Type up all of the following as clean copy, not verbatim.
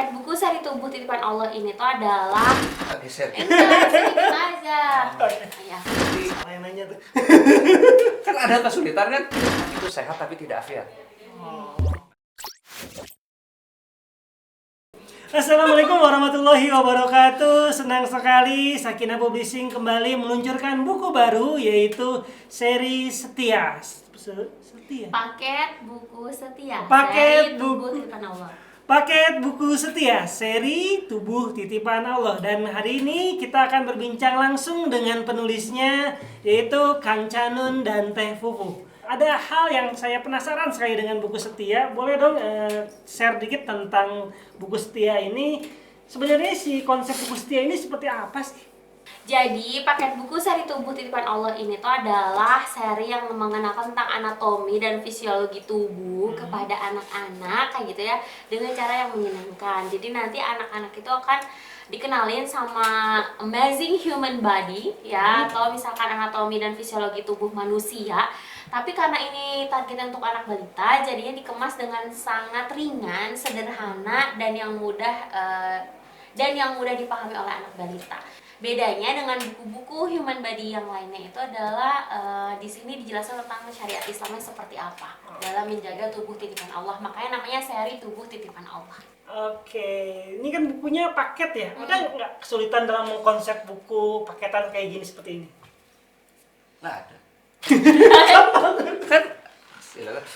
paket buku seri tubuh titipan Allah ini tuh adalah Geser. enggak, sedikit aja. Ya. Salah yang nanya tuh. Kan ada kesulitan kan? Itu sehat tapi tidak afiat. Assalamualaikum warahmatullahi wabarakatuh. Senang sekali Sakinah Publishing kembali meluncurkan buku baru, yaitu seri Setia. Setia. Paket buku setia. Paket seri tubuh buku. titipan Allah. Paket buku setia, seri Tubuh Titipan Allah. Dan hari ini kita akan berbincang langsung dengan penulisnya, yaitu Kang Canun dan Teh Fufu. Ada hal yang saya penasaran sekali dengan buku setia. Boleh dong share dikit tentang buku setia ini. Sebenarnya si konsep buku setia ini seperti apa sih? Jadi, paket buku seri tubuh titipan Allah ini tuh adalah seri yang mengenalkan tentang anatomi dan fisiologi tubuh kepada anak-anak kayak gitu ya, dengan cara yang menyenangkan. Jadi nanti anak-anak itu akan dikenalin sama amazing human body ya, atau misalkan anatomi dan fisiologi tubuh manusia. Tapi karena ini targetnya untuk anak balita, jadinya dikemas dengan sangat ringan, sederhana, dan yang mudah dipahami oleh anak balita. Bedanya dengan buku-buku human body yang lainnya itu adalah di sini dijelaskan tentang syariat Islamnya seperti apa dalam menjaga tubuh titipan Allah. Makanya namanya seri tubuh titipan Allah. Oke, ini kan bukunya paket ya. Ada nggak kesulitan dalam mengkonsep buku paketan kayak gini seperti ini? Nggak ada. Kan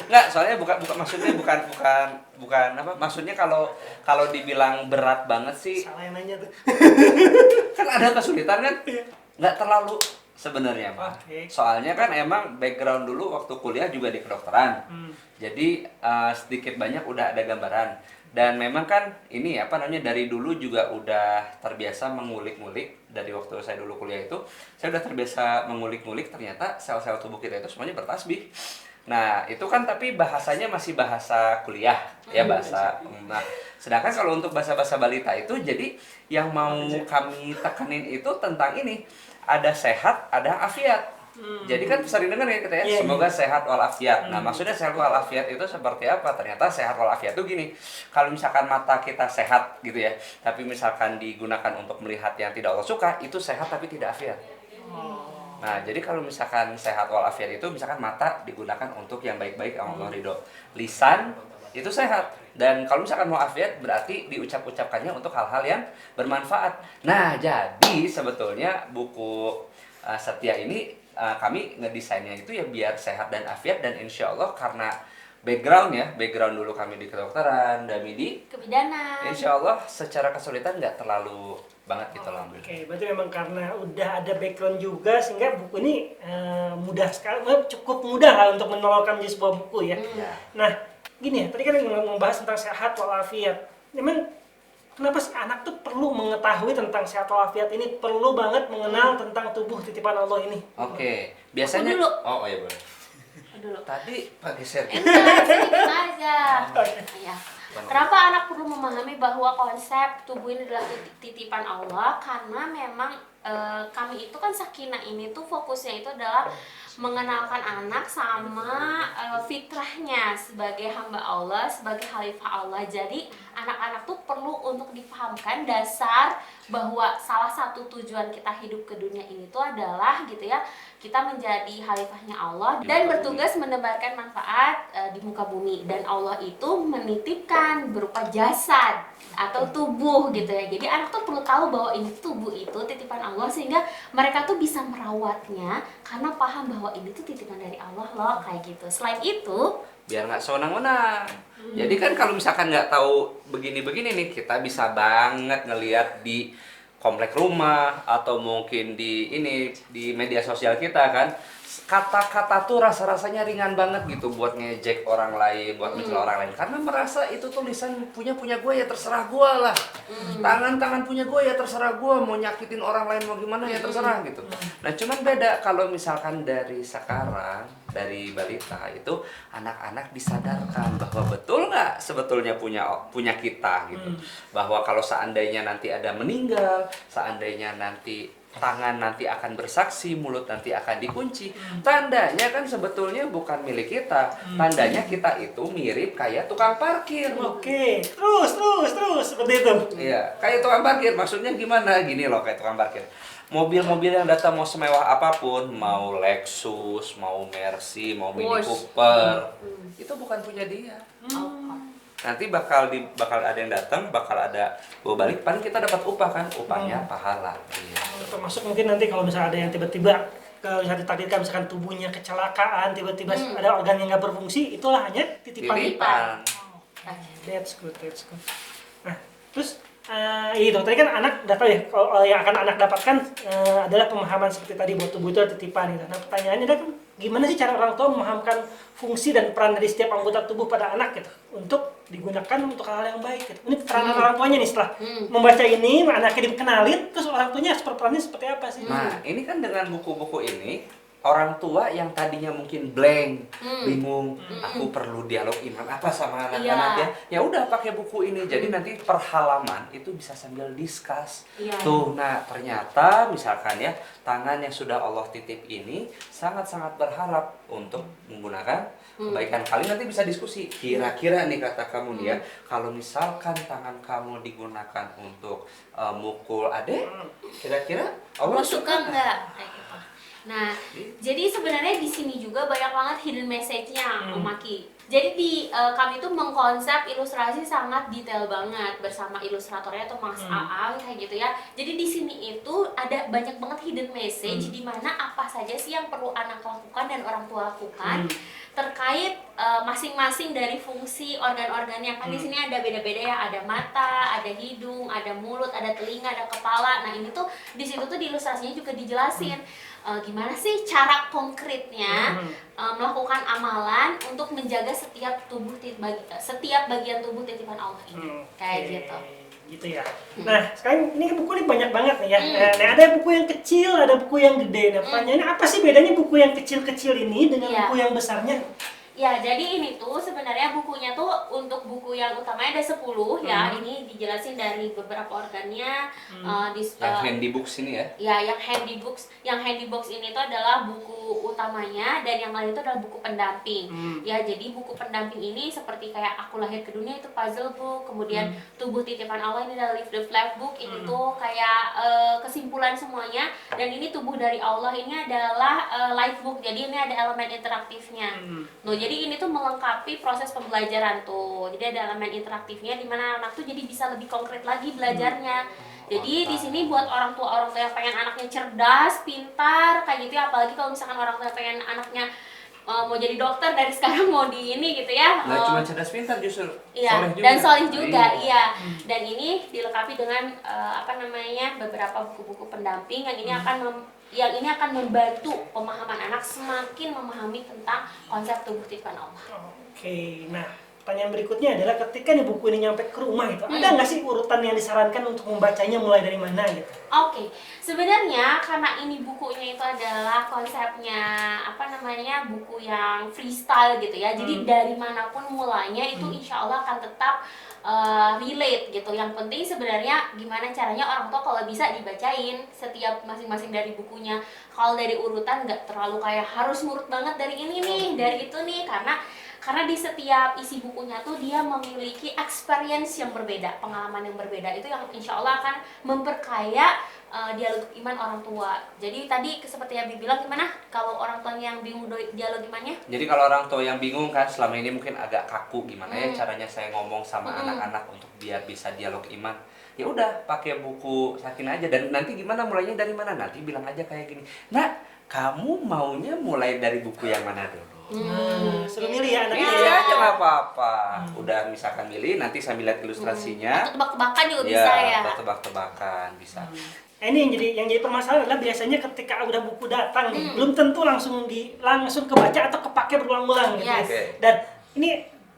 nggak, soalnya maksudnya bukan apa, maksudnya kalau dibilang berat banget sih, Salah yang nanya tuh. kan ada kesulitan kan, nggak terlalu sebenarnya mah. Oke. Soalnya kan emang background dulu waktu kuliah juga di kedokteran, jadi sedikit banyak udah ada gambaran. Dan memang kan ini apa namanya, dari dulu juga udah terbiasa mengulik-ngulik. Dari waktu saya dulu kuliah itu, saya udah terbiasa mengulik-ngulik, ternyata sel-sel tubuh kita itu semuanya bertasbih. Nah, itu kan tapi bahasanya masih bahasa kuliah, ya bahasa. Nah, sedangkan kalau untuk bahasa-bahasa balita itu, jadi yang mau kami tekanin itu tentang ini, ada sehat, ada afiat. Jadi kan sering dengar ya kita ya, semoga sehat walafiat. Nah, maksudnya sehat walafiat itu seperti apa? Ternyata sehat walafiat itu gini, kalau misalkan mata kita sehat gitu ya, tapi misalkan digunakan untuk melihat yang tidak Allah suka, itu sehat tapi tidak afiat. Nah, jadi kalau misalkan sehat walafiat itu misalkan mata digunakan untuk yang baik-baik yang Allah ridho. Lisan itu sehat. Dan kalau misalkan mau afiat berarti diucap-ucapkannya untuk hal-hal yang bermanfaat. Nah, jadi sebetulnya buku Setia ini kami ngedesainnya itu ya biar sehat dan afiat, dan insya Allah karena background dulu kami di kedokteran, Dami di Kebidanan. insya Allah secara kesulitan nggak terlalu banget gitu loh. Oke, berarti memang karena udah ada background juga sehingga buku ini mudah sekali, cukup mudah lah untuk menolorkan menjadi sebuah buku ya. Nah, gini ya, tadi kan membahas tentang sehat walafiat. Memang kenapa sih anak tuh perlu mengetahui tentang sehat walafiat ini, perlu banget mengenal tentang tubuh titipan Allah ini? Oke, biasanya. Aku dulu. Oh iya boleh. Dulu. Tadi Pak geser. Enggak, sedikit aja. Ya. Kenapa anak perlu memahami bahwa konsep tubuh ini adalah titipan Allah? Karena memang kami itu kan Sakinah ini tuh fokusnya itu adalah mengenalkan anak sama fitrahnya sebagai hamba Allah, sebagai khalifah Allah. Jadi anak-anak tuh perlu untuk dipahamkan dasar bahwa salah satu tujuan kita hidup ke dunia ini tuh adalah gitu ya, kita menjadi khalifahnya Allah dan bertugas menebarkan manfaat di muka bumi. Dan Allah itu menitipkan berupa jasad atau tubuh gitu ya. Jadi anak tuh perlu tahu bahwa ini tubuh itu titipan Allah, sehingga mereka tuh bisa merawatnya karena paham bahwa ini tuh titipan dari Allah loh, kayak gitu. Selain itu, Biar nggak sewenang-wenang. Jadi kan kalau misalkan nggak tahu begini-begini nih, kita bisa banget ngelihat di komplek rumah atau mungkin di media sosial kita kan, kata-kata tuh rasa-rasanya ringan banget gitu buat ngejek orang lain, buat mencela orang lain, karena merasa itu tulisan punya gue ya terserah gue lah, tangan punya gue ya terserah gue, mau nyakitin orang lain mau gimana ya terserah gitu. Nah, cuman beda kalau misalkan dari sekarang, dari balita itu anak-anak disadarkan bahwa betul nggak sebetulnya punya kita gitu, bahwa kalau seandainya nanti ada meninggal, seandainya nanti tangan nanti akan bersaksi, mulut nanti akan dikunci. Tandanya kan sebetulnya bukan milik kita. Tandanya kita itu mirip kayak tukang parkir. Oke, terus seperti itu. Iya, kayak tukang parkir. Maksudnya gimana? Gini loh, kayak tukang parkir. Mobil-mobil yang datang mau semewah apapun, mau Lexus, mau Mercy, mau Mini Porsche. Cooper, itu bukan punya dia. Oh. Nanti bakal ada yang datang, bakal ada bawa balik, paling kita dapat upah kan, upahnya pahala. Iya. Termasuk mungkin nanti kalau misalnya ada yang tiba-tiba bisa ditakdirkan misalkan tubuhnya kecelakaan, tiba-tiba ada organ yang nggak berfungsi, itulah hanya titipan. Titipan. That's good. Nah, terus itu tadi kan anak udah tahu ya, kalau yang akan anak dapatkan adalah pemahaman seperti tadi bahwa tubuh itu adalah titipan gitu. Nah, pertanyaannya adalah gimana sih cara orang tua memahamkan fungsi dan peran dari setiap anggota tubuh pada anak gitu untuk digunakan untuk hal-hal yang baik gitu. Ini peran orang tuanya nih setelah membaca ini, anaknya dikenalin, terus orang tuanya perannya seperti apa sih? Nah, ini kan dengan buku-buku ini, orang tua yang tadinya mungkin blank, bingung, aku perlu dialog iman apa sama anak-anak ya udah pakai buku ini. Jadi nanti per halaman itu bisa sambil discuss. Tuh, nah ternyata misalkan ya, tangan yang sudah Allah titip ini sangat-sangat berharap untuk menggunakan kebaikan. Kalian nanti bisa diskusi, kira-kira nih kata kamu nih ya, kalau misalkan tangan kamu digunakan untuk mukul adek, kira-kira Allah suka nggak? Nah, jadi sebenarnya di sini juga banyak banget hidden message-nya, Om Maki. Jadi kami tuh mengkonsep ilustrasi sangat detail banget bersama ilustratornya atau Mas Aang kayak gitu ya. Jadi di sini itu ada banyak banget hidden message di mana apa saja sih yang perlu anak lakukan dan orang tua lakukan terkait masing-masing dari fungsi organ-organnya. Kan di sini ada beda-beda ya, ada mata, ada hidung, ada mulut, ada telinga, ada kepala. Nah, ini tuh di situ tuh di ilustrasinya juga dijelasin gimana sih cara konkretnya melakukan amalan untuk menjaga setiap bagian tubuh titipan Allah ini. Kayak gitu. Gitu ya. Nah, sekarang ini buku ini banyak banget nih ya. Nah, ada buku yang kecil, ada buku yang gede. Nah, pertanyaannya apa sih bedanya buku yang kecil-kecil ini dengan buku yang besarnya? Ya, jadi ini tuh sebenarnya bukunya tuh untuk buku yang utamanya ada 10 ya. Ini dijelasin dari beberapa organnya yang handy books ini ya. Ya, yang handy books. Yang handy books ini tuh adalah buku utamanya dan yang lain itu adalah buku pendamping. Ya, jadi buku pendamping ini seperti kayak Aku Lahir ke Dunia itu puzzle book, kemudian Tubuh Titipan Allah ini adalah Live the Flag book. Ini tuh kayak kesimpulan semuanya, dan ini Tubuh dari Allah ini adalah life book. Jadi ini ada elemen interaktifnya. Jadi ini tuh melengkapi proses pembelajaran tuh. Jadi ada elemen interaktifnya di mana anak tuh jadi bisa lebih konkret lagi belajarnya. Jadi di sini buat orang tua yang pengen anaknya cerdas, pintar, kayak gitu ya. Apalagi kalau misalkan orang tua yang pengen anaknya mau jadi dokter dari sekarang mau di ini gitu ya. Nggak cuma cerdas pintar justru. Iya, dan soleh juga, iya. Dan ini dilengkapi dengan beberapa buku-buku pendamping yang ini akan membantu pemahaman anak semakin memahami tentang konsep tubuh titipan Allah. Oke, nah pertanyaan berikutnya adalah ketika nih buku ini nyampe ke rumah itu, ada nggak sih urutan yang disarankan untuk membacanya mulai dari mana gitu? Oke, sebenarnya karena ini bukunya itu adalah konsepnya buku yang freestyle gitu ya. Jadi dari manapun mulainya itu insya Allah akan tetap relate gitu. Yang penting sebenarnya gimana caranya orang tua kalau bisa dibacain setiap masing-masing dari bukunya. Kalau dari urutan nggak terlalu kayak harus nurut banget dari ini nih, dari itu nih, karena di setiap isi bukunya tuh dia memiliki experience yang berbeda, pengalaman yang berbeda. Itu yang insya Allah akan memperkaya dialog iman orang tua. Jadi tadi seperti yang bilang, gimana kalau orang tua yang bingung dialog imannya? Jadi kalau orang tua yang bingung kan selama ini mungkin agak kaku, gimana ya caranya saya ngomong sama anak-anak untuk biar bisa dialog iman. Ya udah pakai buku Sakinah aja, dan nanti gimana mulainya dari mana? Nanti bilang aja kayak gini. Nah, kamu maunya mulai dari buku yang mana dulu? Suruh milih ya anaknya. Milih aja nggak apa-apa. Udah misalkan milih, nanti sambil lihat ilustrasinya. Atau tebak-tebakan juga bisa ya. Atau tebak-tebakan bisa. Ini yang jadi permasalahan adalah biasanya ketika udah buku datang nih, belum tentu langsung kebaca atau kepake berulang-ulang gitu. Yes. Okay. Dan ini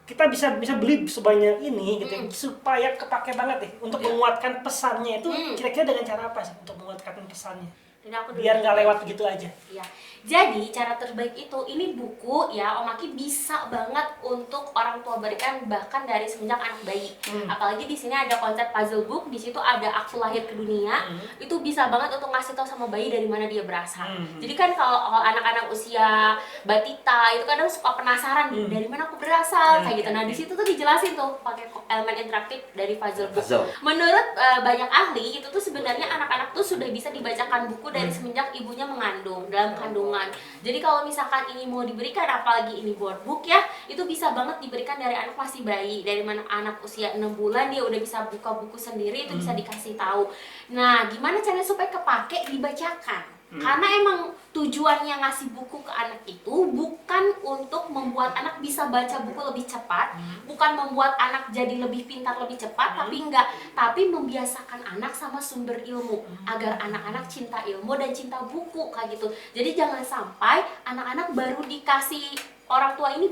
kita bisa beli sebanyak ini gitu supaya kepake banget nih untuk menguatkan pesannya itu. Kira-kira dengan cara apa sih untuk menguatkan pesannya? Ini aku dulu. biar nggak lewat begitu aja. Iya. Jadi cara terbaik itu, ini buku ya Om Aki bisa banget untuk orang tua berikan bahkan dari semenjak anak bayi. Apalagi di sini ada konsep puzzle book, di situ ada akte lahir ke dunia. Itu bisa banget untuk ngasih tahu sama bayi dari mana dia berasal. Jadi kan kalau anak-anak usia batita itu kadang suka penasaran dari mana aku berasal kayak gitu. Nah, di situ tuh dijelasin tuh pakai elemen interaktif dari puzzle book. Menurut banyak ahli itu tuh sebenarnya anak-anak tuh sudah bisa dibacakan buku dari semenjak ibunya mengandung dalam kandungan. Jadi kalau misalkan ini mau diberikan, apalagi ini board book ya, itu bisa banget diberikan dari anak masih bayi, dari mana anak usia 6 bulan dia udah bisa buka buku sendiri, itu bisa dikasih tahu. Nah, gimana caranya supaya kepake dibacakan? Karena emang tujuannya ngasih buku ke anak itu bukan untuk membuat anak bisa baca buku lebih cepat, bukan membuat anak jadi lebih pintar lebih cepat, tapi membiasakan anak sama sumber ilmu agar anak-anak cinta ilmu dan cinta buku kayak gitu. Jadi jangan sampai anak-anak baru dikasih orang tua ini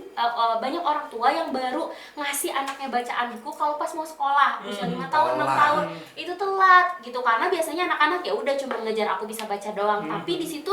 banyak orang tua yang baru ngasih anaknya bacaan buku kalau pas mau sekolah usia 5 tahun 6 tahun itu telat gitu, karena biasanya anak-anak ya udah cuma ngejar aku bisa baca doang, tapi di situ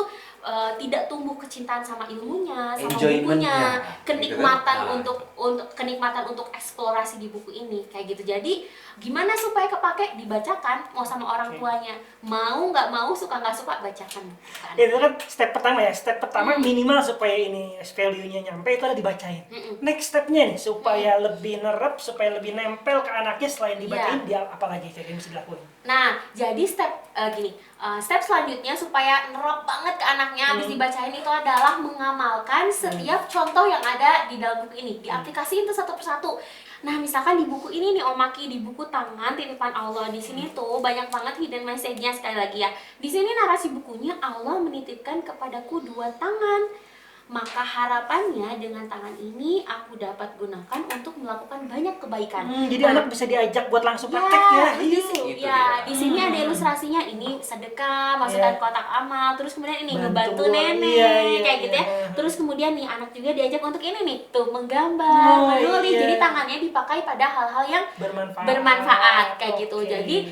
tidak tumbuh kecintaan sama ilmunya, sama bukunya, kenikmatan gitu kan? untuk kenikmatan untuk eksplorasi di buku ini kayak gitu. Jadi gimana supaya kepake dibacakan, mau sama orang tuanya, mau nggak mau, suka nggak suka, bacakan buku. Itu kan step pertama ya. Step pertama minimal supaya ini value-nya nyampe itu ada dibacain. Next stepnya nih supaya lebih nerep, supaya lebih nempel ke anaknya selain dibacain, dia apa lagi yang bisa dilakuin? Nah, jadi step selanjutnya supaya nerap banget ke anaknya habis dibacain itu adalah mengamalkan setiap contoh yang ada di dalam buku ini, diaplikasiin tuh satu persatu. Nah, misalkan di buku ini nih Om Aki, di buku Tangan Titipan Allah, di sini tuh banyak banget hidden message-nya. Sekali lagi ya, di sini narasi bukunya, Allah menitipkan kepadaku 2 tangan. Maka harapannya dengan tangan ini aku dapat gunakan untuk melakukan banyak kebaikan. Jadi anak bisa diajak buat langsung praktek ya. Di sini ada ilustrasinya, ini sedekah, masukkan kotak amal, terus kemudian ini ngebantu nenek, kayak gitu ya. Terus kemudian nih anak juga diajak untuk ini nih, tuh menggambar, menulis. Jadi tangannya dipakai pada hal-hal yang bermanfaat kayak gitu. Jadi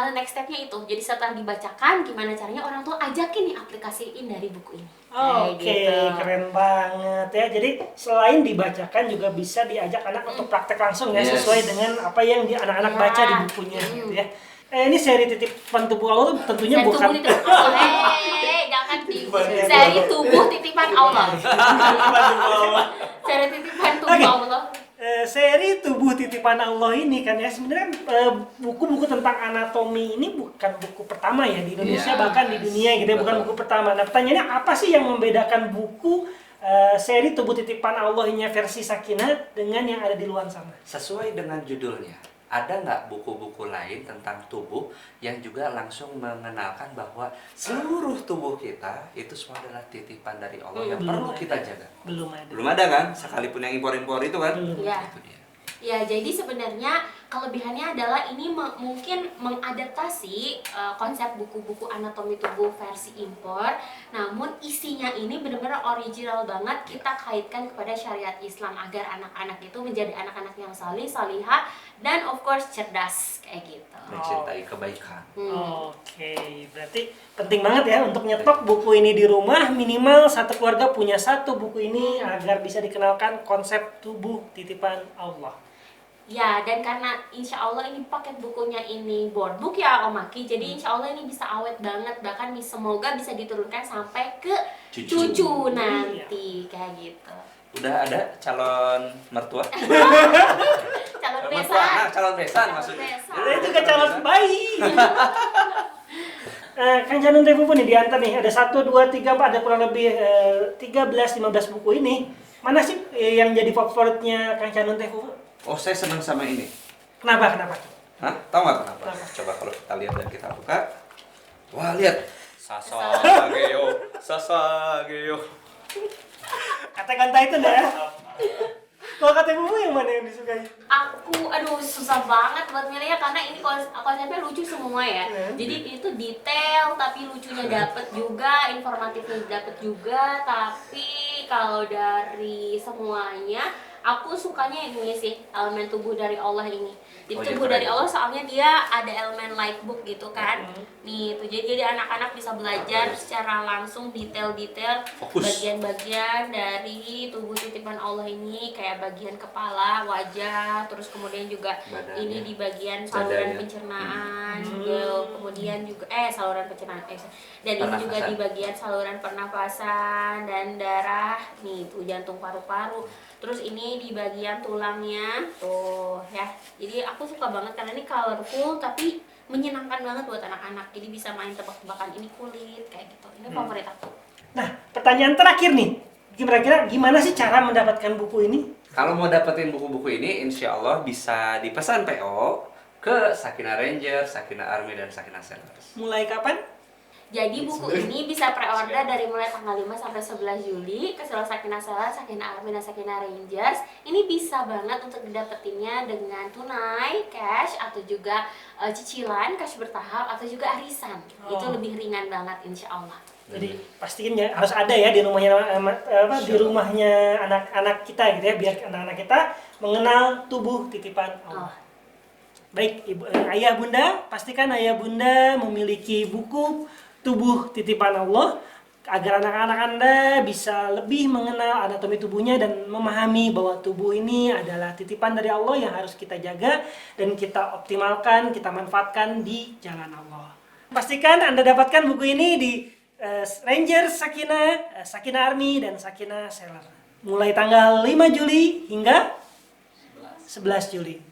next stepnya itu, jadi setelah dibacakan, gimana caranya orang tua ajakin nih aplikasiin dari buku ini. Keren banget ya. Jadi selain dibacakan juga bisa diajak anak untuk praktek langsung ya, sesuai dengan apa yang anak-anak baca di bukunya gitu ya. Ini seri Titipan Tubuh Allah tuh tentunya bukan jangan seri Tubuh Titipan Allah. Seri Titipan Tubuh Allah. Seri Tubuh Titipan Allah ini kan ya sebenarnya buku-buku tentang anatomi ini bukan buku pertama ya di Indonesia, bahkan di dunia gitu ya, bukan buku pertama. Nah, pertanyaannya apa sih yang membedakan buku seri Tubuh Titipan Allah-nya versi Sakinah dengan yang ada di luar sana? Sesuai dengan judulnya, ada nggak buku-buku lain tentang tubuh yang juga langsung mengenalkan bahwa seluruh tubuh kita itu semua adalah titipan dari Allah yang perlu kita jaga? Belum ada. Belum ada kan? Sekalipun yang impor-impor itu kan? Iya. Itu dia. Ya, jadi sebenarnya kelebihannya adalah ini mungkin mengadaptasi konsep buku-buku anatomi tubuh versi impor, namun isinya ini benar-benar original banget, kita kaitkan kepada syariat Islam agar anak-anak itu menjadi anak-anak yang salih, salihah, dan of course cerdas kayak gitu. Mencintai kebaikan. Berarti penting banget ya untuk nyetok buku ini di rumah, minimal satu keluarga punya satu buku ini agar bisa dikenalkan konsep tubuh titipan Allah. Ya, dan karena insya Allah ini paket bukunya ini board book ya Om Aki, jadi insya Allah ini bisa awet banget, bahkan semoga bisa diturunkan sampai ke cucu nanti kayak gitu. Udah ada calon mertua? Calon calon besan maksudnya. Itu juga calon bayi. Kang Janun Teh Fufu nih diantar nih, ada 1, 2, 3, 4, ada kurang lebih 13-15 buku ini. Mana sih yang jadi favoritnya Kang Janun Teh Fufu? Oh, saya senang sama ini. Kenapa? Hah? Tahu nggak kenapa? Coba kalau kita lihat dan kita buka. Wah, lihat. Sasageo. Kata-kata itu dah. Kalau kata Fufu yang mana yang disukai? Aduh susah banget buat milihnya karena ini konsepnya lucu semua ya. Jadi itu detail tapi lucunya dapet juga, informatifnya dapet juga. Tapi kalau dari semuanya aku sukanya ini sih, elemen tubuh dari Allah ini. Jadi Oh, iya, tubuh keren. dari Allah soalnya dia ada elemen light book gitu kan. Nih, tuh jadi anak-anak bisa belajar secara langsung detail-detail Fokus. bagian-bagian dari tubuh titipan Allah ini, kayak bagian kepala, wajah, terus kemudian juga Badannya. ini di bagian saluran Badannya. pencernaan, kemudian juga saluran pencernaan dan ini juga Pernafasan. di bagian saluran pernafasan dan darah, nih tuh jantung paru-paru. Terus ini di bagian tulangnya tuh ya. Jadi aku suka banget karena ini colorful tapi menyenangkan banget buat anak-anak. Jadi bisa main tebak-tebakan ini kulit kayak gitu. Ini favorit aku. Nah, pertanyaan terakhir nih. Kira-kira gimana sih cara mendapatkan buku ini? Kalau mau dapetin buku-buku ini, insya Allah bisa dipesan PO ke Sakina Ranger, Sakina Army, dan Sakina Sellers. Mulai kapan? Jadi buku ini bisa pre-order dari mulai tanggal 5 sampai 11 Juli ke seluruh Sakina Seller, Sakina Army, dan Sakina Rangers. Ini bisa banget untuk didapetinnya dengan tunai, cash, atau juga cicilan, cash bertahap, atau juga arisan. Itu lebih ringan banget insya Allah. Jadi pastiin ya harus ada ya di rumahnya di rumahnya anak-anak kita gitu ya, biar anak-anak kita mengenal tubuh titipan Allah. Baik, ayah bunda, pastikan ayah bunda memiliki buku tubuh titipan Allah agar anak-anak Anda bisa lebih mengenal anatomi tubuhnya dan memahami bahwa tubuh ini adalah titipan dari Allah yang harus kita jaga dan kita optimalkan, kita manfaatkan di jalan Allah. Pastikan Anda dapatkan buku ini di Ranger Sakina, Sakina Army, dan Sakina Seller. Mulai tanggal 5 Juli hingga 11 Juli.